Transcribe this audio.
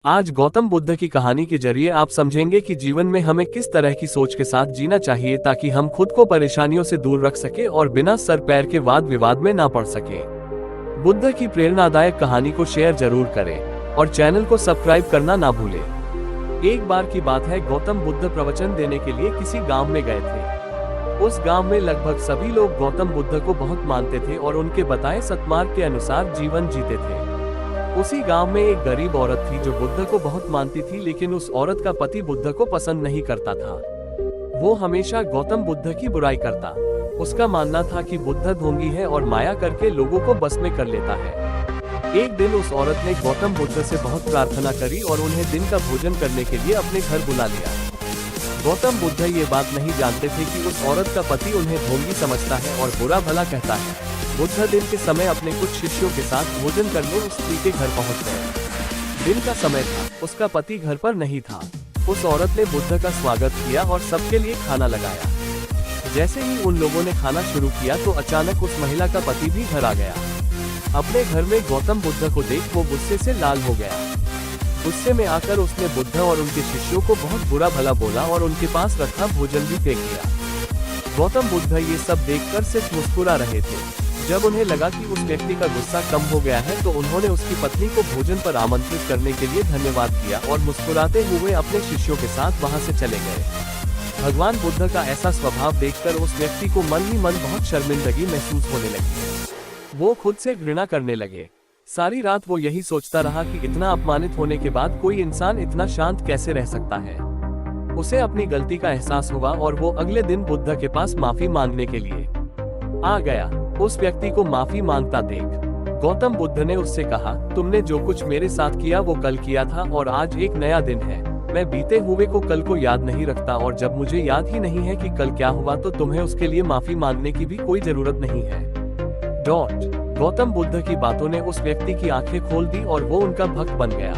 आज गौतम बुद्ध की कहानी के जरिए आप समझेंगे कि जीवन में हमें किस तरह की सोच के साथ जीना चाहिए ताकि हम खुद को परेशानियों से दूर रख सके और बिना सर पैर के वाद विवाद में ना पड़ सके। बुद्ध की प्रेरणादायक कहानी को शेयर जरूर करें और चैनल को सब्सक्राइब करना ना भूलें। एक बार की बात है, गौतम बुद्ध प्रवचन देने के लिए किसी गांव में गए थे। उस गांव में लगभग सभी लोग गौतम बुद्ध को बहुत मानते थे और उनके बताए सत्मार्ग के अनुसार जीवन जीते थे। उसी गांव में एक गरीब औरत थी जो बुद्ध को बहुत मानती थी, लेकिन उस औरत का पति बुद्ध को पसंद नहीं करता था। वो हमेशा गौतम बुद्ध की बुराई करता। उसका मानना था कि बुद्ध ढोंगी है और माया करके लोगों को बस में कर लेता है। एक दिन उस औरत ने गौतम बुद्ध से बहुत प्रार्थना करी और उन्हें दिन का भोजन करने के लिए अपने घर बुला लिया। गौतम बुद्ध ये बात नहीं जानते थे कि उस औरत का पति उन्हें ढोंगी समझता है और बुरा भला कहता है। बुद्ध दिन के समय अपने कुछ शिष्यों के साथ भोजन करने उस स्त्री के घर पहुंच गए। दिन का समय था, उसका पति घर पर नहीं था। उस औरत ने बुद्ध का स्वागत किया और सबके लिए खाना लगाया। जैसे ही उन लोगों ने खाना शुरू किया तो अचानक उस महिला का पति भी घर आ गया। अपने घर में गौतम बुद्ध को देख वो गुस्से से लाल हो गया। गुस्से में आकर उसने बुद्ध और उनके शिष्यों को बहुत बुरा भला बोला और उनके पास रखा भोजन भी फेंक दिया। गौतम बुद्ध ये सब देखकर सिर्फ मुस्कुरा रहे थे। जब उन्हें लगा कि उस व्यक्ति का गुस्सा कम हो गया है तो उन्होंने उसकी पत्नी को भोजन पर आमंत्रित करने के लिए धन्यवाद किया और मुस्कुराते हुए अपने शिष्यों के साथ वहां से चले गए। भगवान बुद्ध का ऐसा स्वभाव देखकर उस व्यक्ति को मन ही मन बहुत शर्मिंदगी महसूस होने लगी। वो खुद से घृणा करने लगे। सारी रात वो यही सोचता रहा कि इतना अपमानित होने के बाद कोई इंसान इतना शांत कैसे रह सकता है। उसे अपनी गलती का एहसास हुआ और वो अगले दिन बुद्ध के पास माफी मांगने के लिए आ गया। उस व्यक्ति को माफी मांगता देख गौतम बुद्ध ने उससे कहा, तुमने जो कुछ मेरे साथ किया वो कल किया था और आज एक नया दिन है। मैं बीते हुए को कल को याद नहीं रखता और जब मुझे याद ही नहीं है कि कल क्या हुआ तो तुम्हें उसके लिए माफी मांगने की भी कोई जरूरत नहीं है। गौतम बुद्ध की बातों ने उस व्यक्ति की आंखें खोल दी और वो उनका भक्त बन गया।